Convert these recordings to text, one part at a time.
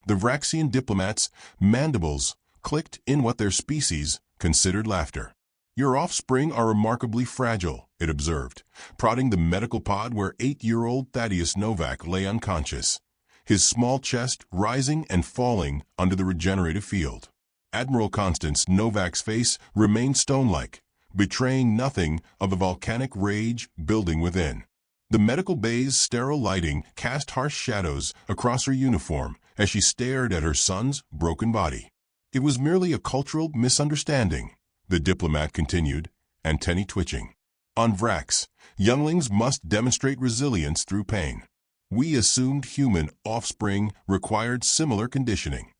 The Vraxian diplomats' mandibles clicked in what their species considered laughter. "Your offspring are remarkably fragile," it observed, prodding the medical pod where 8-year-old Thaddeus Novak lay unconscious, his small chest rising and falling under the regenerative field. Admiral Constance Novak's face remained stone-like, betraying nothing of the volcanic rage building within. The medical bay's sterile lighting cast harsh shadows across her uniform as she stared at her son's broken body. "It was merely a cultural misunderstanding," the diplomat continued, antennae twitching. "On Vrax, younglings must demonstrate resilience through pain. We assumed human offspring required similar conditioning.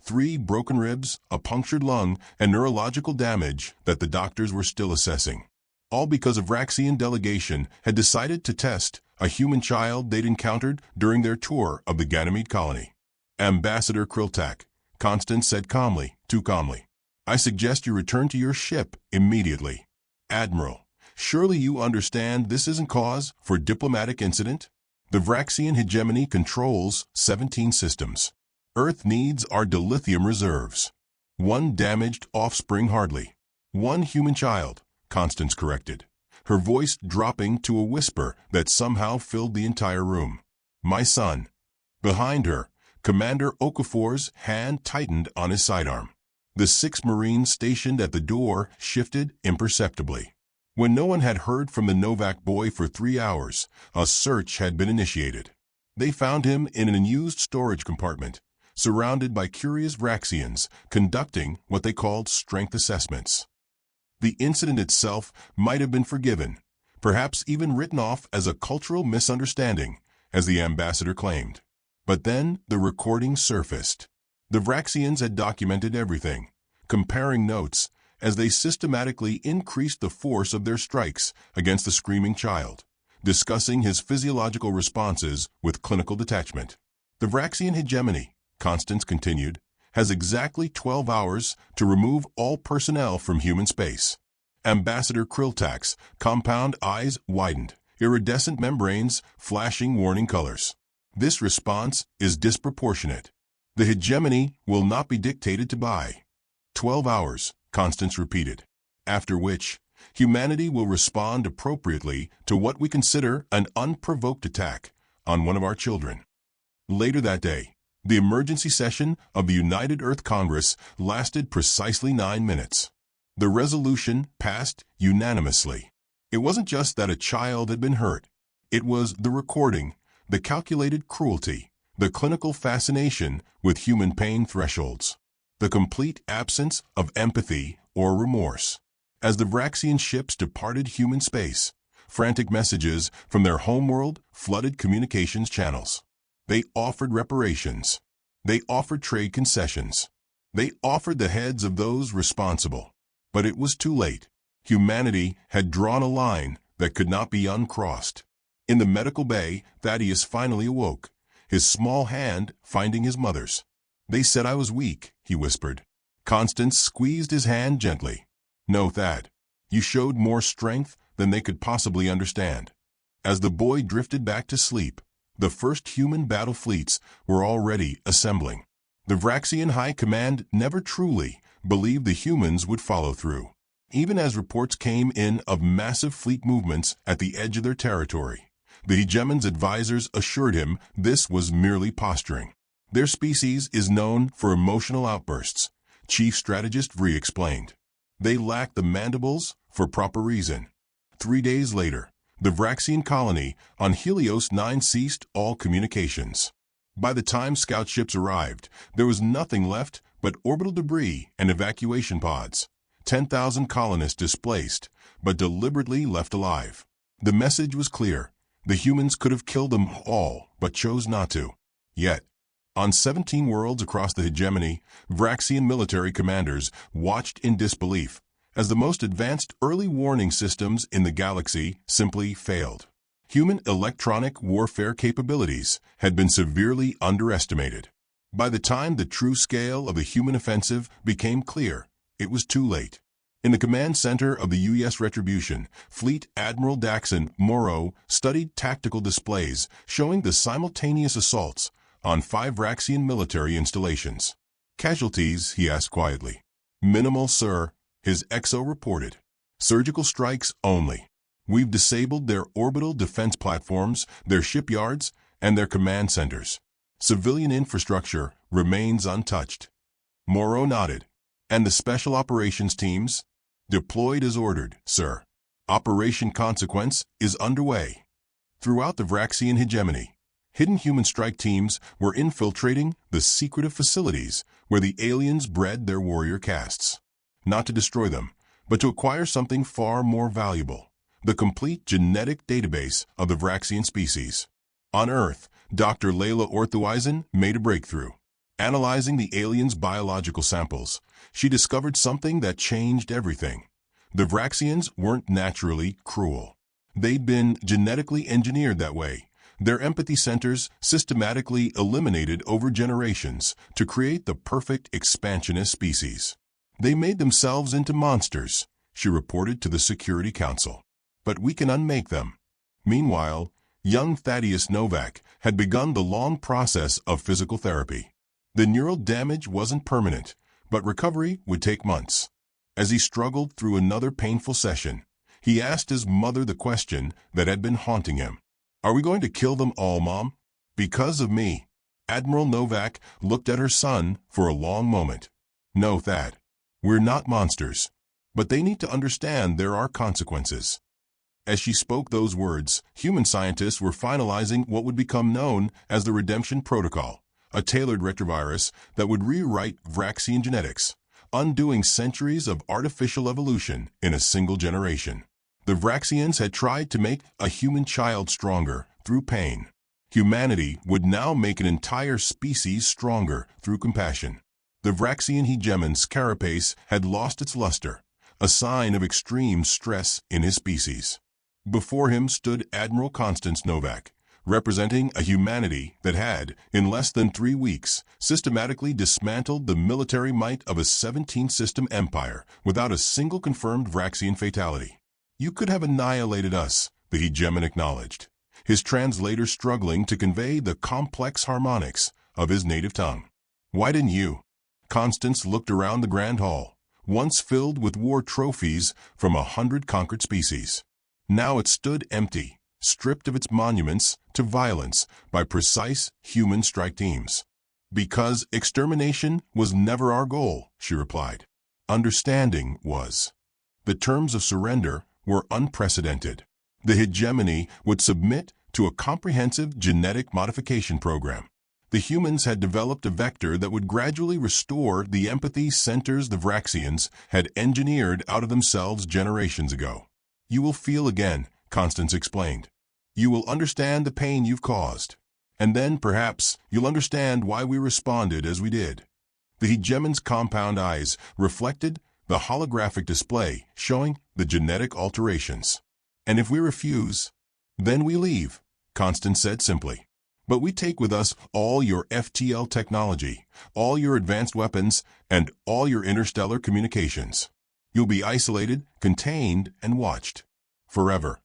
3 broken ribs, a punctured lung, and neurological damage that the doctors were still assessing. All because a Vraxian delegation had decided to test a human child they'd encountered during their tour of the Ganymede colony." Ambassador Kriltak, Constance said calmly, too calmly, "I suggest you return to your ship immediately." "Admiral, surely you understand this isn't cause for diplomatic incident? The Vraxian hegemony controls 17 systems. Earth needs our dilithium reserves. 1 damaged offspring hardly. 1 human child," Constance corrected, her voice dropping to a whisper that somehow filled the entire room. "My son." Behind her, Commander Okafor's hand tightened on his sidearm. The 6 Marines stationed at the door shifted imperceptibly. When no one had heard from the Novak boy for 3 hours, a search had been initiated. They found him in an unused storage compartment, surrounded by curious Vraxians conducting what they called strength assessments. The incident itself might have been forgiven, perhaps even written off as a cultural misunderstanding, as the ambassador claimed. But then the recording surfaced. The Vraxians had documented everything, comparing notes as they systematically increased the force of their strikes against the screaming child, discussing his physiological responses with clinical detachment. "The Vraxian hegemony," Constance continued, "has exactly 12 hours to remove all personnel from human space." Ambassador Kriltak's compound eyes widened, iridescent membranes flashing warning colors. "This response is disproportionate. The hegemony will not be dictated to by." 12 hours, Constance repeated, "after which, humanity will respond appropriately to what we consider an unprovoked attack on one of our children." Later that day, the emergency session of the United Earth Congress lasted precisely 9 minutes. The resolution passed unanimously. It wasn't just that a child had been hurt. It was the recording, the calculated cruelty, the clinical fascination with human pain thresholds, the complete absence of empathy or remorse. As the Vraxian ships departed human space, frantic messages from their homeworld flooded communications channels. They offered reparations. They offered trade concessions. They offered the heads of those responsible. But it was too late. Humanity had drawn a line that could not be uncrossed. In the medical bay, Thaddeus finally awoke, his small hand finding his mother's. "They said I was weak," he whispered. Constance squeezed his hand gently. "No, Thad. You showed more strength than they could possibly understand." As the boy drifted back to sleep, the first human battle fleets were already assembling. The Vraxian High Command never truly believed the humans would follow through, even as reports came in of massive fleet movements at the edge of their territory. The hegemon's advisors assured him this was merely posturing. "Their species is known for emotional outbursts," Chief Strategist Vree explained. "They lack the mandibles for proper reason." 3 days later, the Vraxian colony on Helios 9 ceased all communications. By the time scout ships arrived, there was nothing left but orbital debris and evacuation pods. 10,000 colonists displaced, but deliberately left alive. The message was clear. The humans could have killed them all, but chose not to. Yet, on 17 worlds across the hegemony, Vraxian military commanders watched in disbelief as the most advanced early warning systems in the galaxy simply failed. Human electronic warfare capabilities had been severely underestimated. By the time the true scale of the human offensive became clear, it was too late. In the command center of the U.S. Retribution, Fleet Admiral Daxon Morrow studied tactical displays showing the simultaneous assaults on 5 Vraxian military installations. Casualties, he asked quietly. Minimal, sir, his XO reported. Surgical strikes only. We've disabled their orbital defense platforms, their shipyards, and their command centers. Civilian infrastructure remains untouched. Moreau nodded. And the special operations teams? Deployed as ordered, sir. Operation Consequence is underway. Throughout the Vraxian hegemony, hidden human strike teams were infiltrating the secretive facilities where the aliens bred their warrior castes. Not to destroy them, but to acquire something far more valuable, the complete genetic database of the Vraxian species. On Earth, Dr. Layla Orthuizen made a breakthrough. Analyzing the aliens' biological samples, she discovered something that changed everything. The Vraxians weren't naturally cruel. They'd been genetically engineered that way, their empathy centers systematically eliminated over generations to create the perfect expansionist species. They made themselves into monsters, she reported to the Security Council. But we can unmake them. Meanwhile, young Thaddeus Novak had begun the long process of physical therapy. The neural damage wasn't permanent, but recovery would take months. As he struggled through another painful session, he asked his mother the question that had been haunting him. Are we going to kill them all, Mom? Because of me. Admiral Novak looked at her son for a long moment. No, Thad. We're not monsters. But they need to understand there are consequences. As she spoke those words, human scientists were finalizing what would become known as the Redemption Protocol, a tailored retrovirus that would rewrite Vraxian genetics, undoing centuries of artificial evolution in a single generation. The Vraxians had tried to make a human child stronger through pain. Humanity would now make an entire species stronger through compassion. The Vraxian hegemon's carapace had lost its luster, a sign of extreme stress in his species. Before him stood Admiral Constance Novak, representing a humanity that had, in less than 3 weeks, systematically dismantled the military might of a 17-system empire without a single confirmed Vraxian fatality. You could have annihilated us, the hegemon acknowledged, his translator struggling to convey the complex harmonics of his native tongue. Why didn't you? Constance looked around the Grand Hall, once filled with war trophies from 100 conquered species. Now it stood empty, stripped of its monuments to violence by precise human strike teams. Because extermination was never our goal, she replied. Understanding was. The terms of surrender were unprecedented. The hegemony would submit to a comprehensive genetic modification program. The humans had developed a vector that would gradually restore the empathy centers the Vraxians had engineered out of themselves generations ago. You will feel again, Constance explained. You will understand the pain you've caused. And then, perhaps, you'll understand why we responded as we did. The hegemon's compound eyes reflected the holographic display showing the genetic alterations. And if we refuse, then we leave, Constance said simply. But we take with us all your FTL technology, all your advanced weapons, and all your interstellar communications. You'll be isolated, contained, and watched. Forever.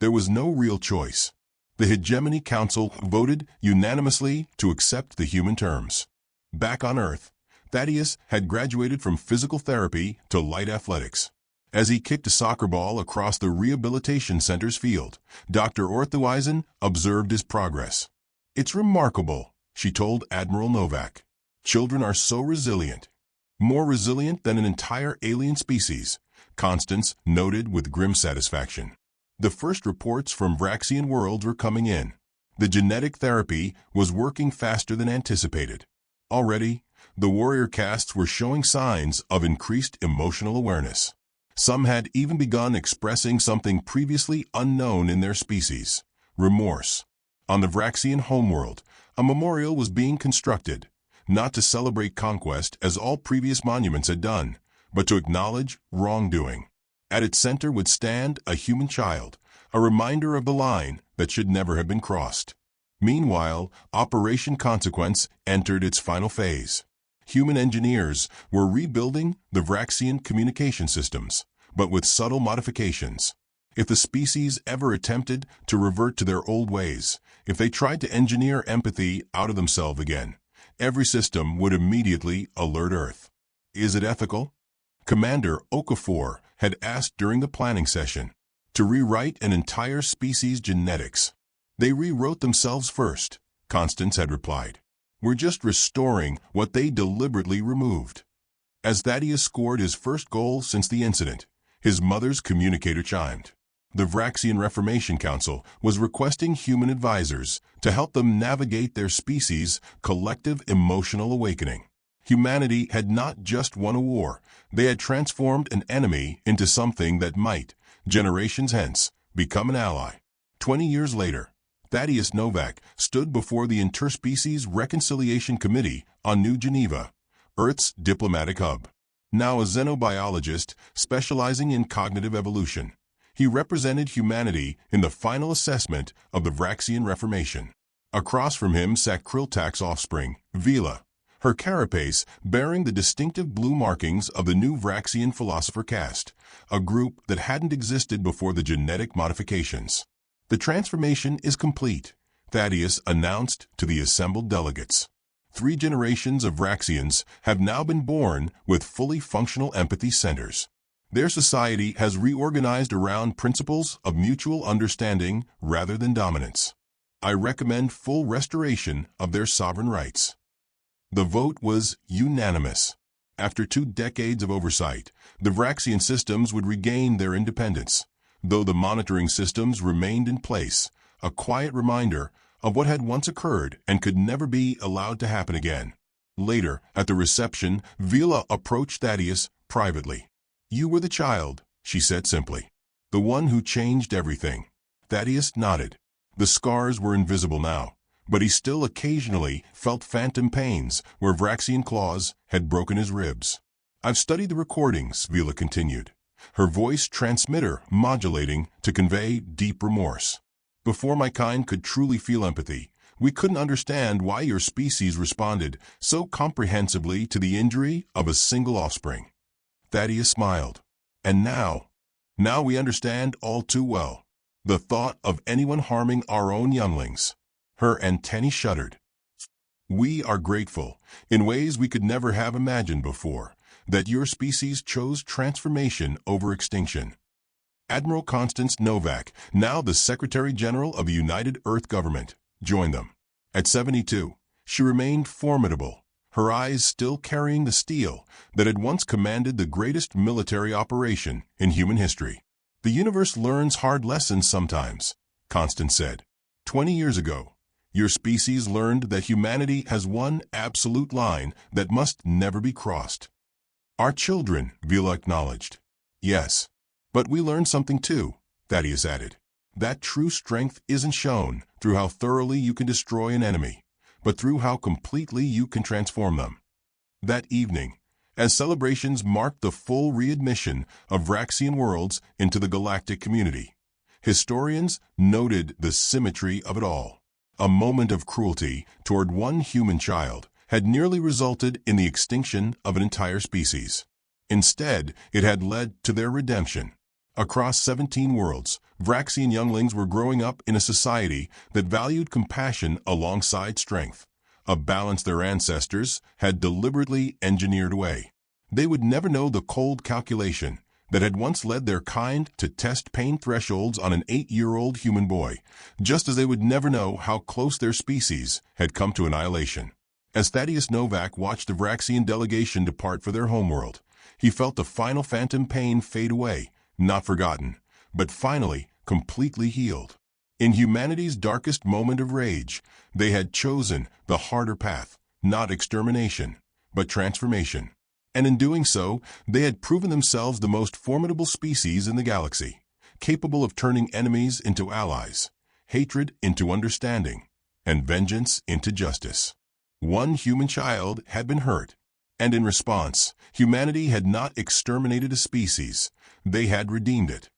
There was no real choice. The Hegemony Council voted unanimously to accept the human terms. Back on Earth, Thaddeus had graduated from physical therapy to light athletics. As he kicked a soccer ball across the rehabilitation center's field, Dr. Orthuizen observed his progress. It's remarkable, she told Admiral Novak. Children are so resilient. More resilient than an entire alien species, Constance noted with grim satisfaction. The first reports from Vraxian worlds were coming in. The genetic therapy was working faster than anticipated. Already, the warrior castes were showing signs of increased emotional awareness. Some had even begun expressing something previously unknown in their species: remorse. On the Vraxian homeworld, a memorial was being constructed, not to celebrate conquest as all previous monuments had done, but to acknowledge wrongdoing. At its center would stand a human child, a reminder of the line that should never have been crossed. Meanwhile, Operation Consequence entered its final phase. Human engineers were rebuilding the Vraxian communication systems, but with subtle modifications. If the species ever attempted to revert to their old ways, if they tried to engineer empathy out of themselves again, every system would immediately alert Earth. Is it ethical? Commander Okafor had asked during the planning session to rewrite an entire species' genetics. They rewrote themselves first, Constance had replied. We're just restoring what they deliberately removed. As Thaddeus scored his first goal since the incident, his mother's communicator chimed. The Vraxian Reformation Council was requesting human advisors to help them navigate their species' collective emotional awakening. Humanity had not just won a war, they had transformed an enemy into something that might, generations hence, become an ally. 20 years later, Thaddeus Novak stood before the Interspecies Reconciliation Committee on New Geneva, Earth's diplomatic hub. Now a xenobiologist specializing in cognitive evolution, he represented humanity in the final assessment of the Vraxian Reformation. Across from him sat Kriltak's offspring, Vila, her carapace bearing the distinctive blue markings of the new Vraxian philosopher caste, a group that hadn't existed before the genetic modifications. The transformation is complete, Thaddeus announced to the assembled delegates. 3 generations of Vraxians have now been born with fully functional empathy centers. Their society has reorganized around principles of mutual understanding rather than dominance. I recommend full restoration of their sovereign rights. The vote was unanimous. After 2 decades of oversight, the Vraxian systems would regain their independence, though the monitoring systems remained in place, a quiet reminder of what had once occurred and could never be allowed to happen again. Later, at the reception, Vila approached Thaddeus privately. You were the child, she said simply. The one who changed everything. Thaddeus nodded. The scars were invisible now, but he still occasionally felt phantom pains where Vraxian claws had broken his ribs. I've studied the recordings, Vila continued, her voice transmitter modulating to convey deep remorse. Before my kind could truly feel empathy, we couldn't understand why your species responded so comprehensively to the injury of a single offspring. Thaddeus smiled. And now we understand all too well. The thought of anyone harming our own younglings. Her antennae shuddered. We are grateful, in ways we could never have imagined before, that your species chose transformation over extinction. Admiral Constance Novak, now the Secretary General of the United Earth Government, joined them. At 72, she remained formidable, her eyes still carrying the steel that had once commanded the greatest military operation in human history. The universe learns hard lessons sometimes, Constance said. 20 years ago, your species learned that humanity has one absolute line that must never be crossed. Our children, Vila acknowledged. Yes, but we learned something too, Thaddeus added. That true strength isn't shown through how thoroughly you can destroy an enemy, but through how completely you can transform them. That evening, as celebrations marked the full readmission of Vraxian worlds into the galactic community, historians noted the symmetry of it all. A moment of cruelty toward one human child had nearly resulted in the extinction of an entire species. Instead, it had led to their redemption. Across 17 worlds, Vraxian younglings were growing up in a society that valued compassion alongside strength, a balance their ancestors had deliberately engineered away. They would never know the cold calculation that had once led their kind to test pain thresholds on an 8-year-old human boy, just as they would never know how close their species had come to annihilation. As Thaddeus Novak watched the Vraxian delegation depart for their homeworld, he felt the final phantom pain fade away, not forgotten, but finally completely healed. In humanity's darkest moment of rage, they had chosen the harder path, not extermination, but transformation. And in doing so, they had proven themselves the most formidable species in the galaxy, capable of turning enemies into allies, hatred into understanding, and vengeance into justice. One human child had been hurt, and in response, humanity had not exterminated a species, they had redeemed it.